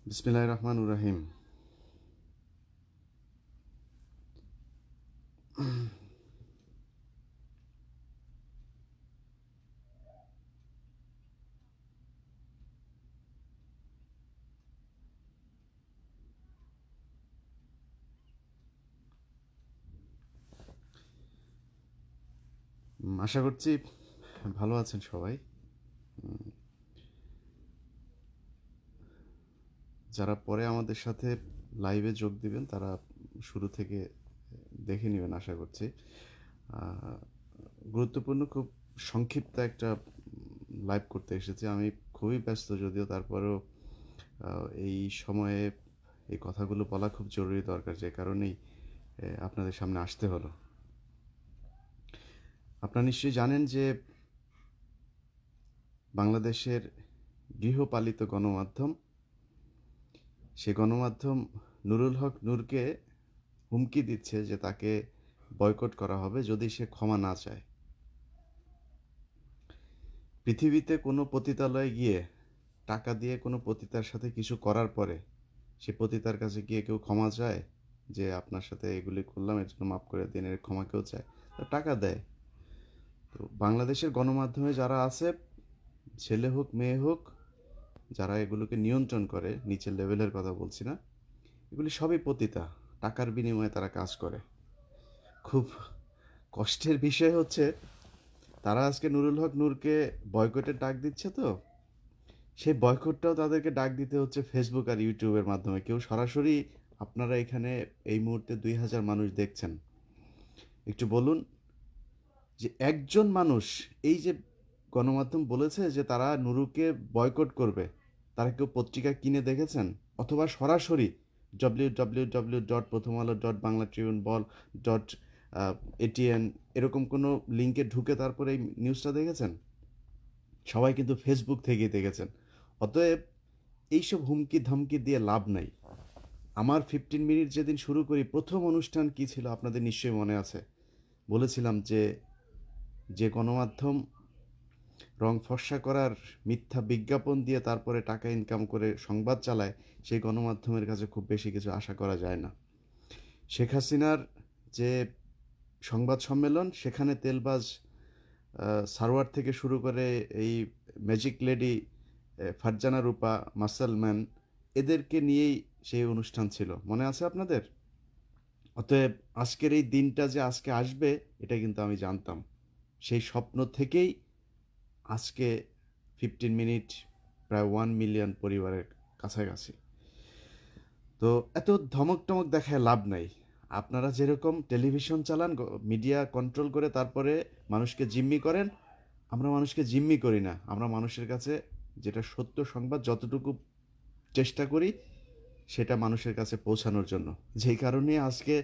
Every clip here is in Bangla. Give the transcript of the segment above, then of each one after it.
বিসমিল্লাহির রহমানির রহিম। আশা করছি ভালো আছেন সবাই। যারা পরে আমাদের সাথে লাইভে যোগ দিবেন তারা শুরু থেকে দেখে নেবেন আশা করছি। গুরুত্বপূর্ণ খুব সংক্ষিপ্ত একটা লাইভ করতে এসেছি। আমি খুবই ব্যস্ত, যদিও তারপরেও এই সময়ে এই কথাগুলো বলা খুব জরুরি দরকার, যে কারণেই আপনাদের সামনে আসতে হলো। আপনারা নিশ্চয়ই জানেন যে বাংলাদেশের গৃহপালিত গণমাধ্যম, সে গণমাধ্যম নুরুল হক নূরকে হুমকি দিচ্ছে যে তাকে বয়কট করা হবে যদি সে ক্ষমা না চায়। পৃথিবীতে কোনো পতিতালয়ে গিয়ে টাকা দিয়ে কোনো পতিতার সাথে কিছু করার পরে সে পতিতার কাছে গিয়ে কেউ ক্ষমা চায় যে আপনার সাথে এগুলি করলাম, এর জন্য মাফ করে দিন, এর ক্ষমা কেউ চায়? টাকা দেয়। তো বাংলাদেশের গণমাধ্যমে যারা আছে, ছেলে হোক মেয়ে হোক, যারা এগুলোকে নিয়ন্ত্রণ করে, নিচের লেভেলের কথা বলছি না, এগুলি সবই পতিতা। টাকার বিনিময়ে তারা কাজ করে। খুব কষ্টের বিষয় হচ্ছে তারা আজকে নুরুল হক নূরকে বয়কটের ডাক দিচ্ছে, তো সেই বয়কটটাও তাদেরকে ডাক দিতে হচ্ছে ফেসবুক আর ইউটিউবের মাধ্যমে। কেউ সরাসরি, আপনারা এখানে এই মুহূর্তে 2000 মানুষ দেখছেন, একটু বলুন যে একজন মানুষ, এই যে গণমাধ্যম বলেছে যে তারা নুরুকে বয়কট করবে, তারা কেউ পত্রিকা কিনে দেখেছেন? অথবা সরাসরি www.prothomalo.banglatribune.bol.atn এরকম কোনো লিঙ্কে ঢুকে তারপরে এই নিউজটা দেখেছেন? সবাই কিন্তু ফেসবুক থেকেই দেখেছেন। অতএব এইসব হুমকি ধমকি দিয়ে লাভ নাই। আমার 15 মিনিট যেদিন শুরু করি, প্রথম অনুষ্ঠান কি ছিল আপনাদের নিশ্চয়ই মনে আছে। বলেছিলাম যে যে গণমাধ্যম রং ফর্সা করার মিথ্যা বিজ্ঞাপন দিয়ে তারপরে টাকা ইনকাম করে সংবাদ চালায়, সেই গণমাধ্যমের কাছে খুব বেশি কিছু আশা করা যায় না। শেখ হাসিনার যে সংবাদ সম্মেলন, সেখানে তেলবাজ সারওয়ার থেকে শুরু করে এই ম্যাজিক লেডি ফারজানা রূপা, মাসালম্যান, এদেরকে নিয়েই সেই অনুষ্ঠান ছিল, মনে আছে আপনাদের? অতএব আজকের এই দিনটা যে আজকে আসবে এটা কিন্তু আমি জানতাম। সেই স্বপ্ন থেকেই আজকে 15 মিনিট প্রায় 1 মিলিয়ন পরিবারের কাছাকাছি। তো এত ধমক টমক দেখায় লাভ নাই। আপনারা যেরকম টেলিভিশন চালান, মিডিয়া কন্ট্রোল করে তারপরে মানুষকে জিম্মি করেন, আমরা মানুষকে জিম্মি করি না। আমরা মানুষের কাছে যেটা সত্য সংবাদ যতটুকু চেষ্টা করি সেটা মানুষের কাছে পৌঁছানোর জন্য। যেই কারণে আজকে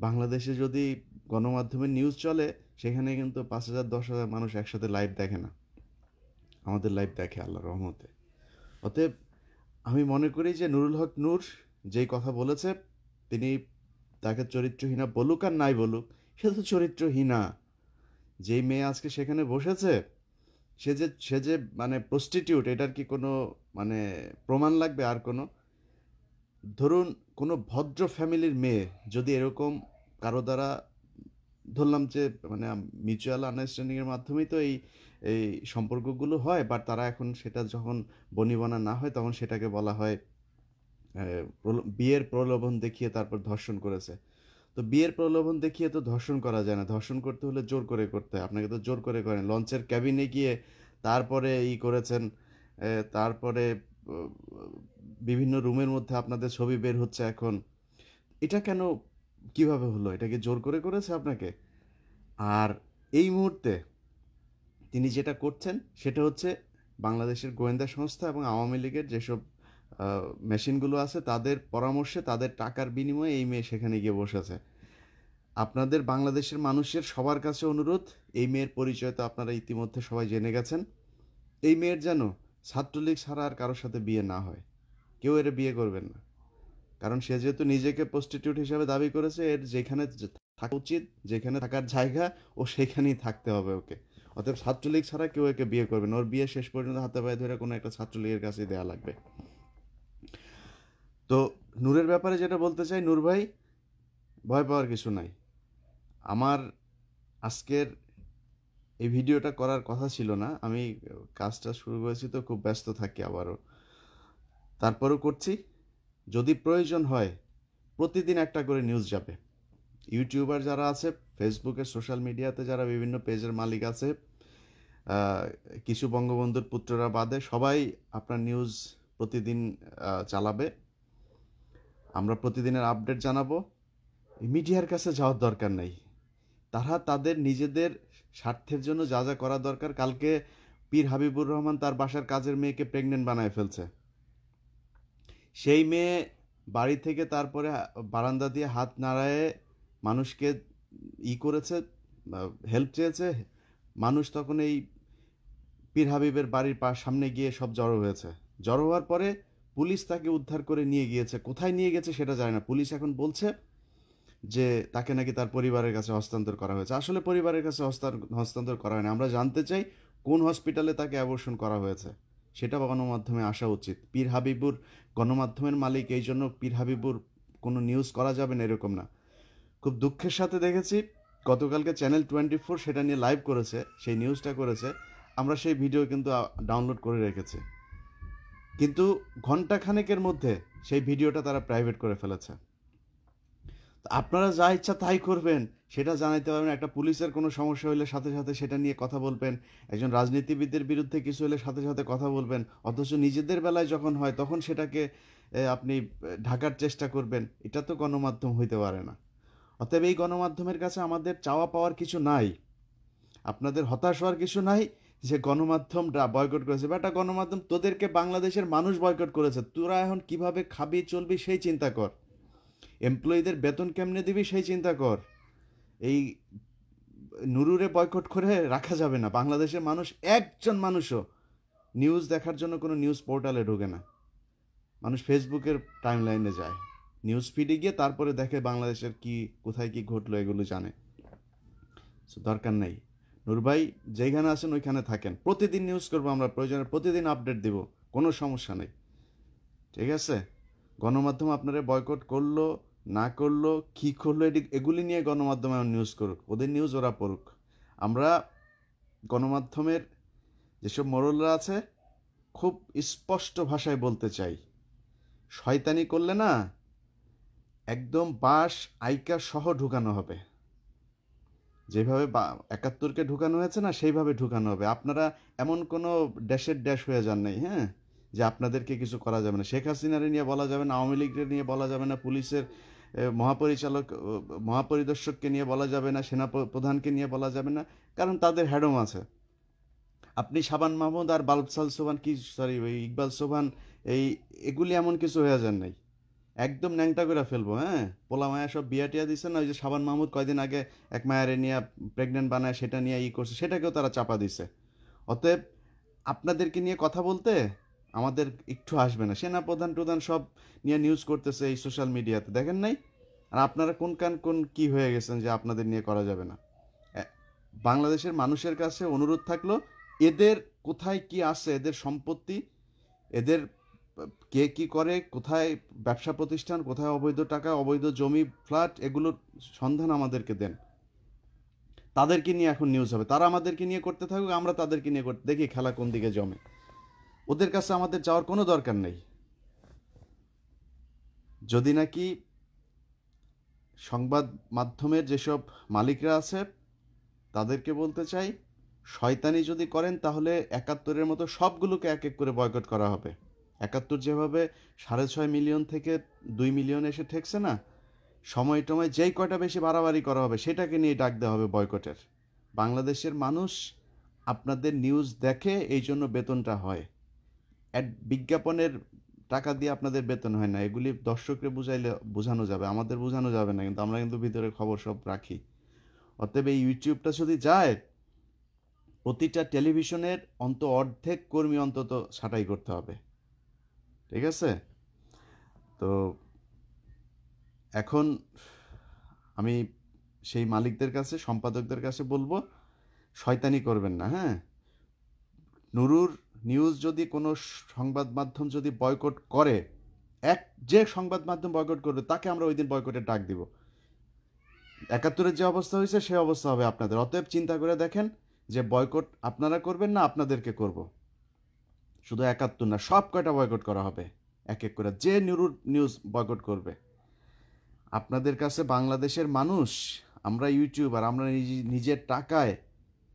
বাংলাদেশে যদি গণমাধ্যমের নিউজ চলে, সেখানে কিন্তু 5000 10,000 মানুষ একসাথে লাইভ দেখে না, আমাদের লাইভ দেখে আল্লাহর রহমতে। অতএব আমি মনে করি যে নুরুল হক নূর যেই কথা বলেছে, তিনি তাকে চরিত্রহীনা বলুক আর নাই বলুক, সে তো চরিত্রহীনা। যেই মেয়ে আজকে সেখানে বসেছে, সে যে মানে প্রস্টিটিউট, এটার কি কোনো মানে প্রমাণ লাগবে? আর কোনো, ধরুন কোনো ভদ্র ফ্যামিলির মেয়ে যদি এরকম কারো দ্বারা, ধরলাম যে মানে মিউচুয়াল আন্ডারস্ট্যান্ডিংয়ের মাধ্যমেই তো এই এই সম্পর্কগুলো হয়, বাট তারা এখন সেটা যখন বনিবনা না হয় তখন সেটাকে বলা হয় বিয়ের প্রলোভন দেখিয়ে তারপর ধর্ষণ করেছে। তো বিয়ের প্রলোভন দেখিয়ে তো ধর্ষণ করা যায় না। ধর্ষণ করতে হলে জোর করে করতে হয়। আপনাকে তো জোর করে করেন, লঞ্চের ক্যাবিনে গিয়ে তারপরে করেছেন। তারপরে বিভিন্ন রুমের মধ্যে আপনাদের ছবি বের হচ্ছে এখন। এটা কেন, কিভাবে হলো? এটাকে জোর করে করেছে আপনাকে? আর এই মুহূর্তে তিনি যেটা করছেন সেটা হচ্ছে বাংলাদেশের গোয়েন্দা সংস্থা এবং আওয়ামী লীগের যেসব মেশিনগুলো আছে তাদের পরামর্শে, তাদের টাকার বিনিময়ে এই মেয়ে সেখানে গিয়ে বসেছে। আপনাদের বাংলাদেশের মানুষের সবার কাছে অনুরোধ, এই মেয়ের পরিচয় তো আপনারা ইতিমধ্যে সবাই জেনে গেছেন। এই মেয়ের যেন ছাত্রলীগ ছাড়া আর কারোর সাথে বিয়ে না হয়। কেউ এর বিয়ে করবেন না, কারণ সে যেহেতু নিজেকে প্রস্টিটিউট হিসাবে দাবি করেছে, এর যেখানে থাকা উচিত, যেখানে থাকার জায়গা, ও সেখানেই থাকতে হবে ওকে। অতএব ছাত্রলীগ ছাড়া কেউ একে বিয়ে করবে না, ওর বিয়ে শেষ পর্যন্ত হাতে পায়ে ধরে কোনো একটা ছাত্রলীগের কাছে দেওয়া লাগবে। তো নূরের ব্যাপারে যেটা বলতে চাই, নূর ভাই, ভয় পাওয়ার কিছু নাই। আমার আজকের এই ভিডিওটা করার কথা ছিল না, আমি কাজটা শুরু করেছি তো খুব ব্যস্ত থাকি আবারও, তারপরও করছি। যদি প্রয়োজন হয় প্রতিদিন একটা করে নিউজ যাবে। ইউটিউবার যারা আছে, ফেসবুকে সোশ্যাল মিডিয়াতে যারা বিভিন্ন পেজের মালিক আছে, কিছু বঙ্গবন্ধুর পুত্ররা বাদে সবাই আপনার নিউজ প্রতিদিন চালাবে। আমরা প্রতিদিনের আপডেট জানাবো। মিডিয়ার কাছে যাওয়ার দরকার নেই, তারা তাদের নিজেদের স্বার্থের জন্য যা যা করা দরকার। কালকে পীর হাবিবুর রহমান তার বাসার কাজের মেয়েকে প্রেগনেন্ট বানায় ফেলছে। সেই মেয়ে বাড়ি থেকে তারপরে বারান্দা দিয়ে হাত নাড়ায়ে মানুষকে করেছে, হেল্প চেয়েছে। মানুষ তখন এই পীর হাবিবের বাড়ির সামনে গিয়ে সব জড়ো হয়েছে। জড়ো হওয়ার পরে পুলিশ তাকে উদ্ধার করে নিয়ে গিয়েছে। কোথায় নিয়ে গেছে সেটা জানে না। পুলিশ এখন বলছে যে তাকে নাকি তার পরিবারের কাছে হস্তান্তর করা হয়েছে। আসলে পরিবারের কাছে হস্তান্তর করা হয়নি। আমরা জানতে চাই কোন হসপিটালে তাকে অ্যাবর্শন করা হয়েছে, সেটা গণমাধ্যমে আসা উচিত। পীর হাবিবুর গণমাধ্যমের মালিক, এই জন্য পীর হাবিবুর কোনো নিউজ করা যাবে না এরকম না। খুব দুঃখের সাথে দেখেছি গতকালকে চ্যানেল 24 সেটা নিয়ে লাইভ করেছে, সেই নিউজটা করেছে। আমরা সেই ভিডিও কিন্তু ডাউনলোড করে রেখেছি, কিন্তু ঘন্টাখানেকের মধ্যে সেই ভিডিওটা তারা প্রাইভেট করে ফেলেছে। আপনারা যা ইচ্ছা তাই করবেন, সেটা জানাইতে পারবেন। একটা পুলিশের কোনো সমস্যা হলে সাথে সাথে সেটা নিয়ে কথা বলবেন, একজন রাজনীতিবিদদের বিরুদ্ধে কিছু হলে সাথে সাথে কথা বলবেন, অথচ নিজেদের বেলায় যখন হয় তখন সেটাকে আপনি ঢাকার চেষ্টা করবেন। এটা তো গণমাধ্যম হইতে পারে না। অতএব এই গণমাধ্যমের কাছে আমাদের চাওয়া পাওয়ার কিছু নাই, আপনাদের হতাশ হওয়ার কিছু নাই যে গণমাধ্যম বয়কট করেছে। বা একটা গণমাধ্যম, তোদেরকে বাংলাদেশের মানুষ বয়কট করেছে, তোরা এখন কিভাবে খাবি চলবি সেই চিন্তা কর, এমপ্লয়ীদের বেতন কেমনে দিবি সেই চিন্তা কর। এই নুরুরে বয়কট করে রাখা যাবে না। বাংলাদেশের মানুষ, একজন মানুষও নিউজ দেখার জন্য কোনো নিউজ পোর্টালে ঢোকে না। মানুষ ফেসবুকের টাইম লাইনে যায়, নিউজ ফিডে গিয়ে তারপরে দেখে বাংলাদেশের কি কোথায় কি ঘটলো এগুলো জানে। দরকার নেই। নূর ভাই যেখানে আছেন ওইখানে থাকেন, প্রতিদিন নিউজ করবো আমরা, প্রয়োজনে প্রতিদিন আপডেট দিব, কোনো সমস্যা নেই, ঠিক আছে? গণমাধ্যম আপনারা বয়কট করলো না করলো, কী করলো, এগুলি নিয়ে গণমাধ্যমে নিউজ করুক, ওদের নিউজ ওরা পড়ুক। আমরা গণমাধ্যমের যেসব মোড়লরা আছে খুব স্পষ্ট ভাষায় বলতে চাই, শয়তানি করলে না একদম বাস আইকা সহ ঢুকানো হবে। যেভাবে ৭১কে ঢুকানো হয়েছে না, সেইভাবে ঢুকানো হবে। আপনারা এমন কোনো ড্যাশের ড্যাশ হয়ে যান নাই, হ্যাঁ, যে আপনাদেরকে কিছু করা যাবে না। শেখ হাসিনারে নিয়ে বলা যাবে না, আওয়ামী লীগের নিয়ে বলা যাবে না, পুলিশের মহাপরিদর্শককে নিয়ে বলা যাবে না, সেনা প্রধানকে নিয়ে বলা যাবে না, কারণ তাদের হ্যাডম আছে। আপনি শাবান মাহমুদ আর বালসাল সোভান, ওই ইকবাল সোভান, এগুলি এমন কিছু হয়ে যান নাই। একদম ন্যাংটা করে ফেলবো, হ্যাঁ। পোলা মায়া সব বিয়া টিয়া দিচ্ছে না, ওই যে শাবান মাহমুদ কয়দিন আগে এক মায়ারে নিয়ে প্রেগনেন্ট বানায়, সেটা নিয়ে করছে, সেটাকেও তারা চাপা দিছে। অতএব আপনাদেরকে নিয়ে কথা বলতে আমাদের একটু আসবে না। সেনা প্রধান প্রধান সব নিয়ে নিউজ করতেছে এই সোশ্যাল মিডিয়াতে, দেখেন নাই? আর আপনারা কোন কি হয়ে গেছেন যে আপনাদের নিয়ে করা যাবে না? বাংলাদেশের মানুষের কাছে অনুরোধ থাকলো, এদের কোথায় কি আছে, এদের সম্পত্তি, এদের কে কি করে, কোথায় ব্যবসা প্রতিষ্ঠান, কোথায় অবৈধ টাকা, অবৈধ জমি, ফ্ল্যাট, এগুলোর সন্ধান আমাদেরকে দেন। তাদেরকে নিয়ে এখন নিউজ হবে, তারা আমাদেরকে নিয়ে করতে থাকুক, আমরা তাদেরকে নিয়ে করতে, দেখি খেলা কোন দিকে জমে। ওদের কাছে আমাদের যাওয়ার কোনো দরকার নেই। যদি নাকি সংবাদ মাধ্যমের যেসব মালিকরা আছে তাদেরকে বলতে চাই, শয়তানি যদি করেন তাহলে ৭১-এর মতো সবগুলোকে এক এক করে বয়কট করা হবে। ৭১ যেভাবে ৬.৫ মিলিয়ন থেকে ২ মিলিয়ন এসে ঠেকছে না, সময় টময় যেই কয়টা বেশি বাড়াবাড়ি করা হবে সেটাকে নিয়ে ডাক দেওয়া হবে বয়কটের। বাংলাদেশের মানুষ আপনাদের নিউজ দেখে, এই জন্য বেতনটা হয়। বিজ্ঞাপনের টাকা দিয়ে আপনাদের বেতন হয় না, এগুলি দর্শককে বুঝাইলে বোঝানো যাবে, আমাদের বোঝানো যাবে না, কিন্তু আমরা কিন্তু ভিতরে খবর সব রাখি। অতএব এই ইউটিউবটা যদি যায়, প্রতিটা টেলিভিশনের অর্ধেক কর্মী অন্তত ছাঁটাই করতে হবে, ঠিক আছে? তো এখন আমি সেই মালিকদের কাছে, সম্পাদকদের কাছে বলবো শয়তানি করবেন না, হ্যাঁ? নুরুর নিউজ যদি কোনো সংবাদ মাধ্যম যদি বয়কট করে, যে সংবাদ মাধ্যম বয়কট করবে তাকে আমরা ওই দিন বয়কটের ডাক দিব। ৭১-এর যে অবস্থা হয়েছে সে অবস্থা হবে আপনাদের। অতএব চিন্তা করে দেখেন যে বয়কট আপনারা করবেন না আপনাদেরকে করব। শুধু ৭১ না, সব কয়টা বয়কট করা হবে এক এক করে, যে নুরুর নিউজ বয়কট করবে। আপনাদের কাছে বাংলাদেশের মানুষ, আমরা ইউটিউবার, আমরা নিজের টাকায়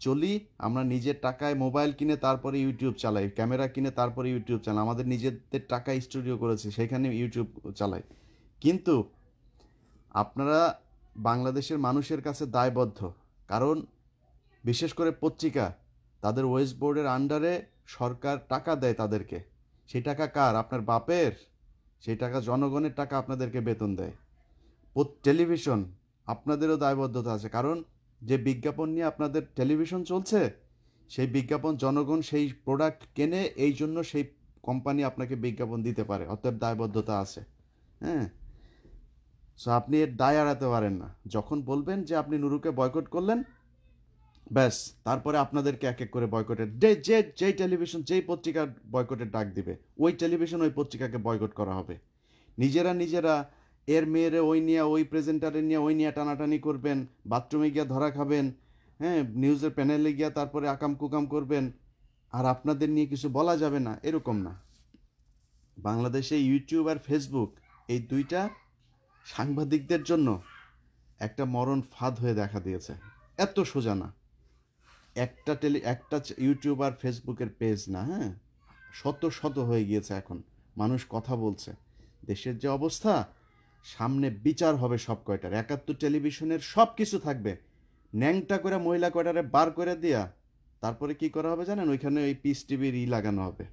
চলি, আমরা নিজের টাকায় মোবাইল কিনে তারপরে ইউটিউব চালাই, ক্যামেরা কিনে তারপরে ইউটিউব চালাই, আমাদের নিজেদের টাকায় স্টুডিও করেছি সেখানে ইউটিউব চালাই। কিন্তু আপনারা বাংলাদেশের মানুষের কাছে দায়বদ্ধ, কারণ বিশেষ করে পত্রিকা, তাদের ওয়েস্ট বোর্ডের আন্ডারে সরকার টাকা দেয় তাদেরকে। সেই টাকা কার? আপনার বাপের। সেই টাকা জনগণের টাকা আপনাদেরকে বেতন দেয়। টেলিভিশন, আপনাদেরও দায়বদ্ধতা আছে, কারণ যে বিজ্ঞাপন নিয়ে আপনাদের টেলিভিশন চলছে সেই বিজ্ঞাপন জনগণ সেই প্রোডাক্ট কেনে, এই জন্য সেই কোম্পানি আপনাকে বিজ্ঞাপন দিতে পারে, অতএব দায়বদ্ধতা আছে। হ্যাঁ, সো আপনি এর দায় এড়াতে পারেন না। যখন বলবেন যে আপনি নুরুকে বয়কট করলেন, ব্যাস তারপরে আপনাদেরকে এক এক করে বয়কটের যেই টেলিভিশন যেই পত্রিকার বয়কটের ডাক দিবে, ওই টেলিভিশন ওই পত্রিকাকে বয়কট করা হবে। নিজেরা এর মেয়েরে ওই নিয়ে, ওই প্রেজেন্টারে নিয়ে, ওই নিয়ে টানাটানি করবেন, বাথরুমে গিয়া ধরা খাবেন, হ্যাঁ, নিউজের প্যানেলে গিয়া তারপরে আকাম কুকাম করবেন, আর আপনাদের নিয়ে কিছু বলা যাবে না, এরকম না। বাংলাদেশে ইউটিউব আর ফেসবুক, এই দুইটা সাংবাদিকদের জন্য একটা মরণ ফাঁদ হয়ে দেখা দিয়েছে। এত সোজা না। একটা ইউটিউব আর ফেসবুকের পেজ না, হ্যাঁ, শত হয়ে গিয়েছে এখন। মানুষ কথা বলছে। দেশের যে অবস্থা, সামনে বিচার হবে সব কয়টার। ৭১ টেলিভিশনের সব কিছু থাকবে, ন্যাংটা করে মহিলা কয়টারে বার করে দিয়া তারপরে কি করা হবে জানেন? ওইখানে ওই পিস টিভির লাগানো হবে,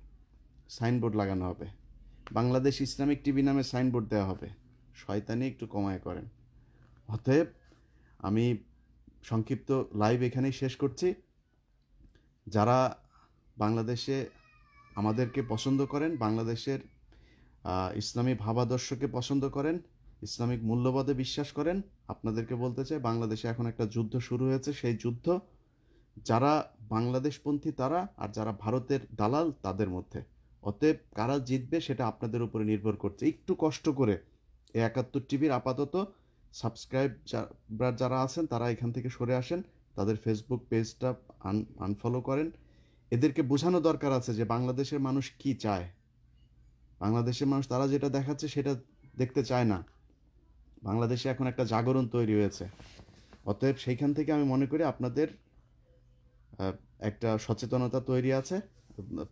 সাইনবোর্ড লাগানো হবে, বাংলাদেশ ইসলামিক টিভি নামে সাইনবোর্ড দেওয়া হবে। শয়তানি একটু কমায় করেন। অতএব আমি সংক্ষিপ্ত লাইভ এখানেই শেষ করছি। যারা বাংলাদেশে আমাদেরকে পছন্দ করেন, বাংলাদেশের ইসলামী ভাবাদর্শকে পছন্দ করেন, ইসলামিক মূল্যবোধে বিশ্বাস করেন, আপনাদেরকে বলতে চাই বাংলাদেশে এখন একটা যুদ্ধ শুরু হয়েছে। সেই যুদ্ধ যারা বাংলাদেশপন্থী তারা, আর যারা ভারতের দালাল তাদের মধ্যে। অতএব কারা জিতবে সেটা আপনাদের উপরে নির্ভর করছে। একটু কষ্ট করে এই ৭১ টিভির আপাতত সাবস্ক্রাইব যারা আছেন তারা এখান থেকে সরে আসেন, তাদের ফেসবুক পেজটা আনফলো করেন। এদেরকে বোঝানো দরকার আছে যে বাংলাদেশের মানুষ কি চায়। বাংলাদেশের মানুষ তারা যেটা দেখাচ্ছে সেটা দেখতে চায় না। বাংলাদেশে এখন একটা জাগরণ তৈরি হয়েছে। অতএব সেইখান থেকে আমি মনে করি আপনাদের একটা সচেতনতা তৈরি আছে,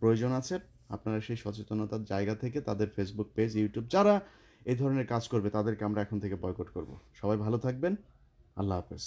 প্রয়োজন আছে। আপনারা সেই সচেতনতার জায়গা থেকে তাদের ফেসবুক পেজ, ইউটিউব, যারা এই ধরনের কাজ করবে তাদেরকে আমরা এখন থেকে বয়কট করব। সবাই ভালো থাকবেন। আল্লাহ হাফেজ।